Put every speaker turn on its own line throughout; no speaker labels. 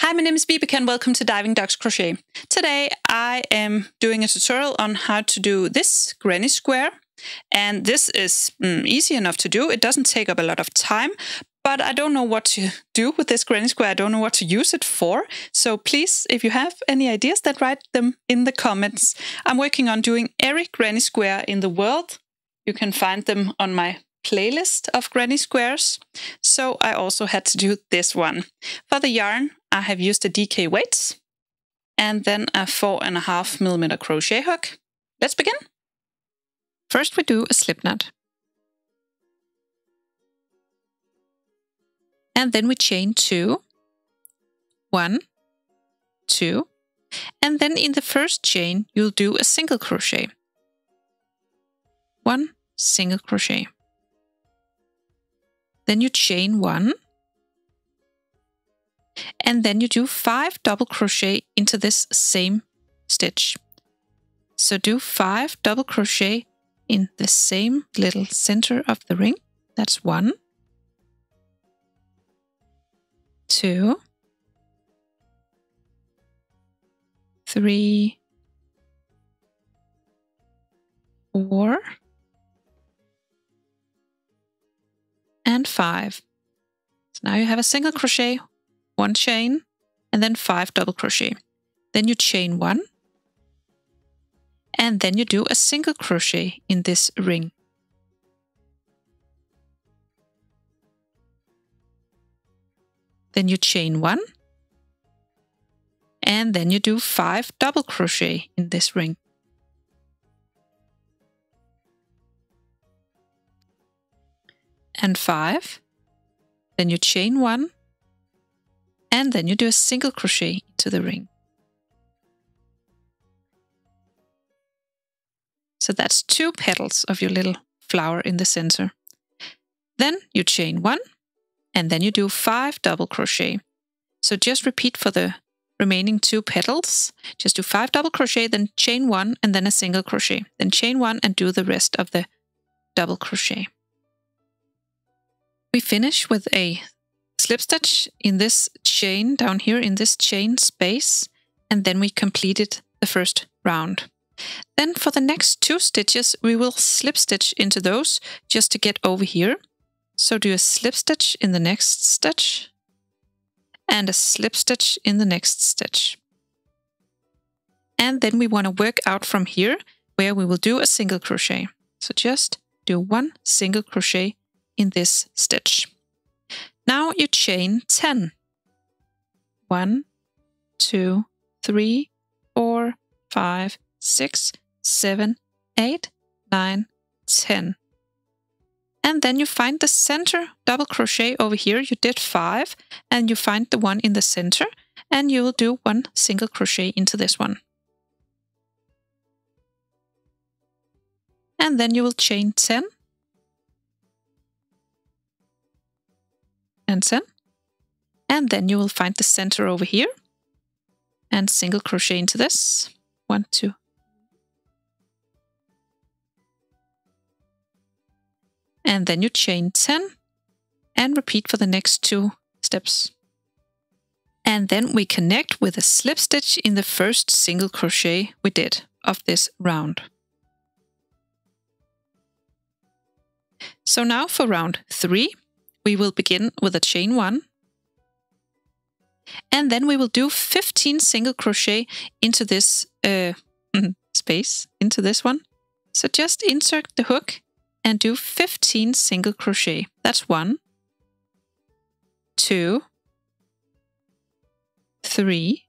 Hi, my name is Vibeke and welcome to Diving Ducks Crochet. Today I am doing a tutorial on how to do this granny square. And this is easy enough to do. It doesn't take up a lot of time, but I don't know what to do with this granny square. I don't know what to use it for. So please, if you have any ideas, then write them in the comments. I'm working on doing every granny square in the world. You can find them on my playlist of granny squares. So I also had to do this one. For the yarn, I have used a DK weights and then a 4.5mm crochet hook. Let's begin. First we do a slip knot. And then we chain 2, 1, 2, and then in the first chain you'll do a single crochet. 1 single crochet. Then you chain 1, and then you do 5 double crochet into this same stitch. So do 5 double crochet in the same little center of the ring. That's 1, 2, 3, 4, and 5. So now you have a single crochet, 1 chain, and then 5 double crochet. Then you chain 1, and then you do a single crochet in this ring. Then you chain 1, and then you do 5 double crochet in this ring. And 5, then you chain 1, and then you do a single crochet into the ring. So that's 2 petals of your little flower in the center. Then you chain 1, and then you do 5 double crochet. So just repeat for the remaining 2 petals. Just do 5 double crochet, then chain 1, and then a single crochet. Then chain 1 and do the rest of the double crochet. We finish with a slip stitch in this chain down here in this chain space, and then we completed the first round. Then for the next 2 stitches we will slip stitch into those just to get over here. So do a slip stitch in the next stitch and a slip stitch in the next stitch. And then we want to work out from here where we will do a single crochet. So just do 1 single crochet in this stitch. Now you chain 10. 1, 2, 3, 4, 5, 6, 7, 8, 9, 10. And then you find the center double crochet over here. You did 5, and you find the one in the center, and you will do 1 single crochet into this one. And then you will chain 10 and 10, and then you will find the center over here and single crochet into this. 1, 2. And then you chain 10 and repeat for the next 2 steps. And then we connect with a slip stitch in the first single crochet we did of this round. So now for round 3, we will begin with a chain 1. And then we will do 15 single crochet into this space, into this one. So just insert the hook and do 15 single crochet. That's 1, 2, 3,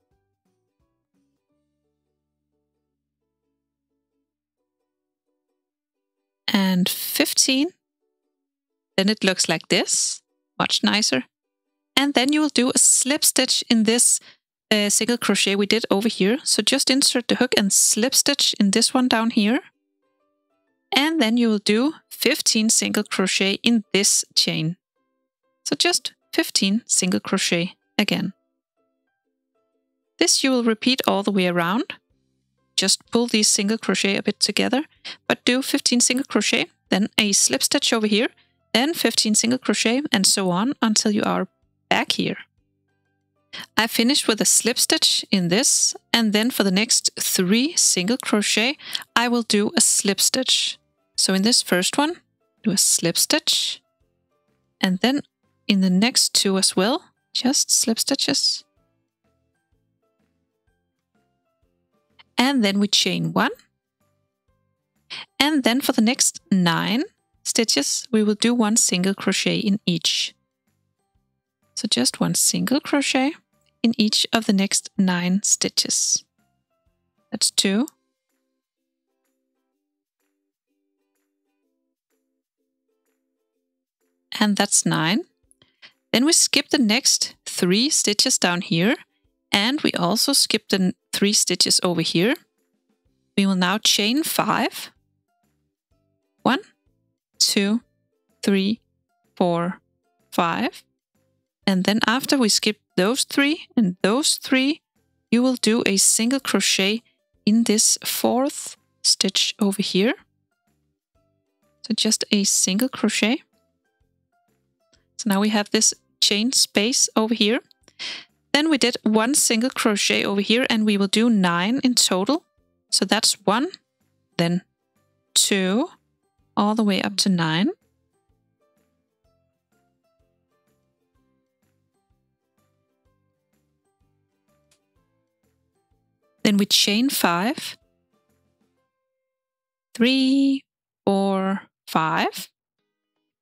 and 15. Then it looks like this, much nicer. And then you will do a slip stitch in this single crochet we did over here. So just insert the hook and slip stitch in this one down here. And then you will do 15 single crochet in this chain. So just 15 single crochet again. This you will repeat all the way around. Just pull these single crochet a bit together, but do 15 single crochet, then a slip stitch over here, then 15 single crochet, and so on until you are back here. I finished with a slip stitch in this, and then for the next 3 single crochet, I will do a slip stitch. So in this first one, do a slip stitch, and then in the next 2 as well, just slip stitches. And then we chain 1. And then for the next 9 stitches, we will do 1 single crochet in each. So just 1 single crochet in each of the next 9 stitches. That's 2. And that's 9. Then we skip the next 3 stitches down here, and we also skip the 3 stitches over here. We will now chain 5. 1, 2, 3, 4, 5. And then after we skip those 3 and those 3, you will do a single crochet in this 4th stitch over here. So just a single crochet. So now we have this chain space over here. Then we did 1 single crochet over here, and we will do 9 in total. So that's 1, then 2, all the way up to 9. Then we chain 5, 3, 4, 5,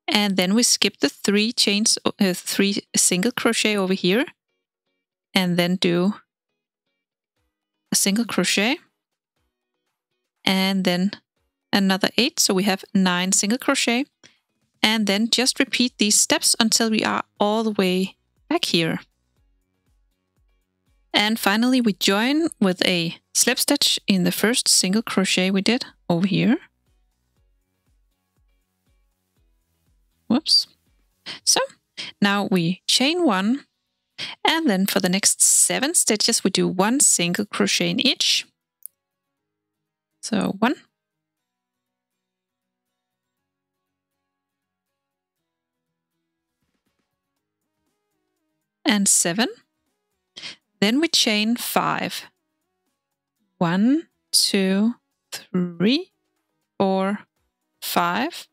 and then we skip the 3 single crochet over here, and then do a single crochet, and then another 8, so we have 9 single crochet, and then just repeat these steps until we are all the way back here. And finally we join with a slip stitch in the first single crochet we did over here. Whoops. So now we chain 1, and then for the next 7 stitches we do 1 single crochet in each. So 1, and 7. Then we chain 5. 1, 2, 3, 4, 5.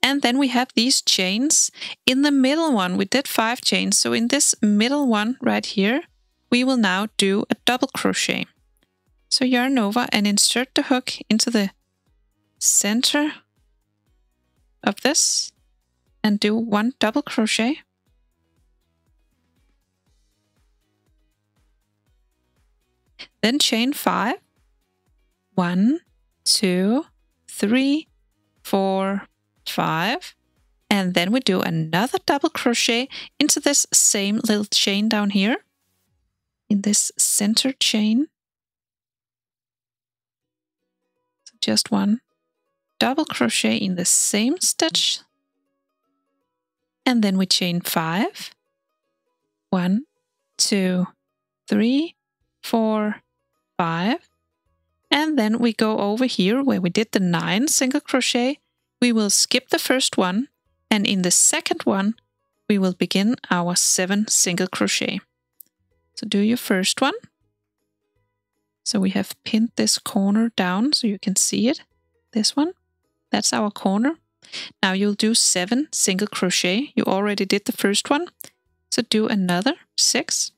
And then we have these chains. In the middle one, we did 5 chains. So in this middle one right here, we will now do a double crochet. So yarn over and insert the hook into the center of this and do 1 double crochet. Then chain 5. 1, 2, 3, 4, 5. And then we do another double crochet into this same little chain down here, in this center chain. So just 1 double crochet in the same stitch. And then we chain 5. 1, 2, 3, 4, 5. And then we go over here where we did the 9 single crochet. We will skip the first one, and in the second one we will begin our 7 single crochet. So do your first one. So we have pinned this corner down so you can see it. This one, that's our corner. Now you'll do 7 single crochet. You already did the first one, so do another 6.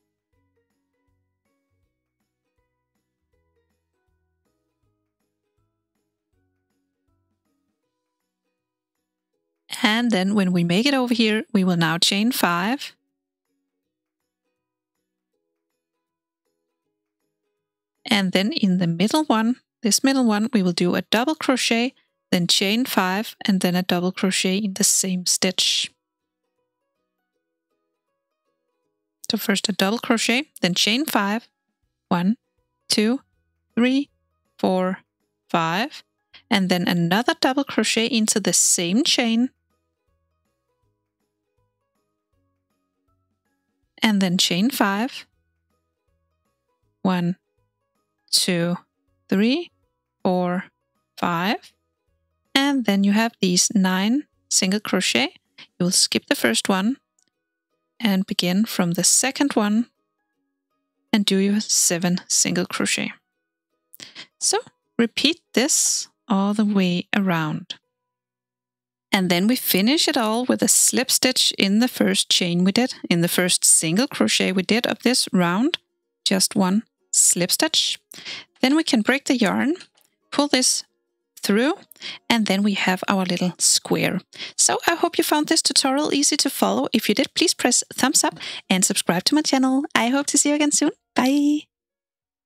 And then when we make it over here, we will now chain 5. And then in the middle one, this middle one, we will do a double crochet, then chain 5, and then a double crochet in the same stitch. So first a double crochet, then chain 5. 1, 2, 3, 4, 5. And then another double crochet into the same chain. And then chain 5. 1, 2, 3, 4, 5. And then you have these 9 single crochet. You will skip the first one and begin from the second one and do your 7 single crochet. So repeat this all the way around. And then we finish it all with a slip stitch in the first chain we did, in the first single crochet we did of this round, just 1 slip stitch. Then we can break the yarn, pull this through, and then we have our little square. So I hope you found this tutorial easy to follow. If you did, please press thumbs up and subscribe to my channel. I hope to see you again soon. Bye!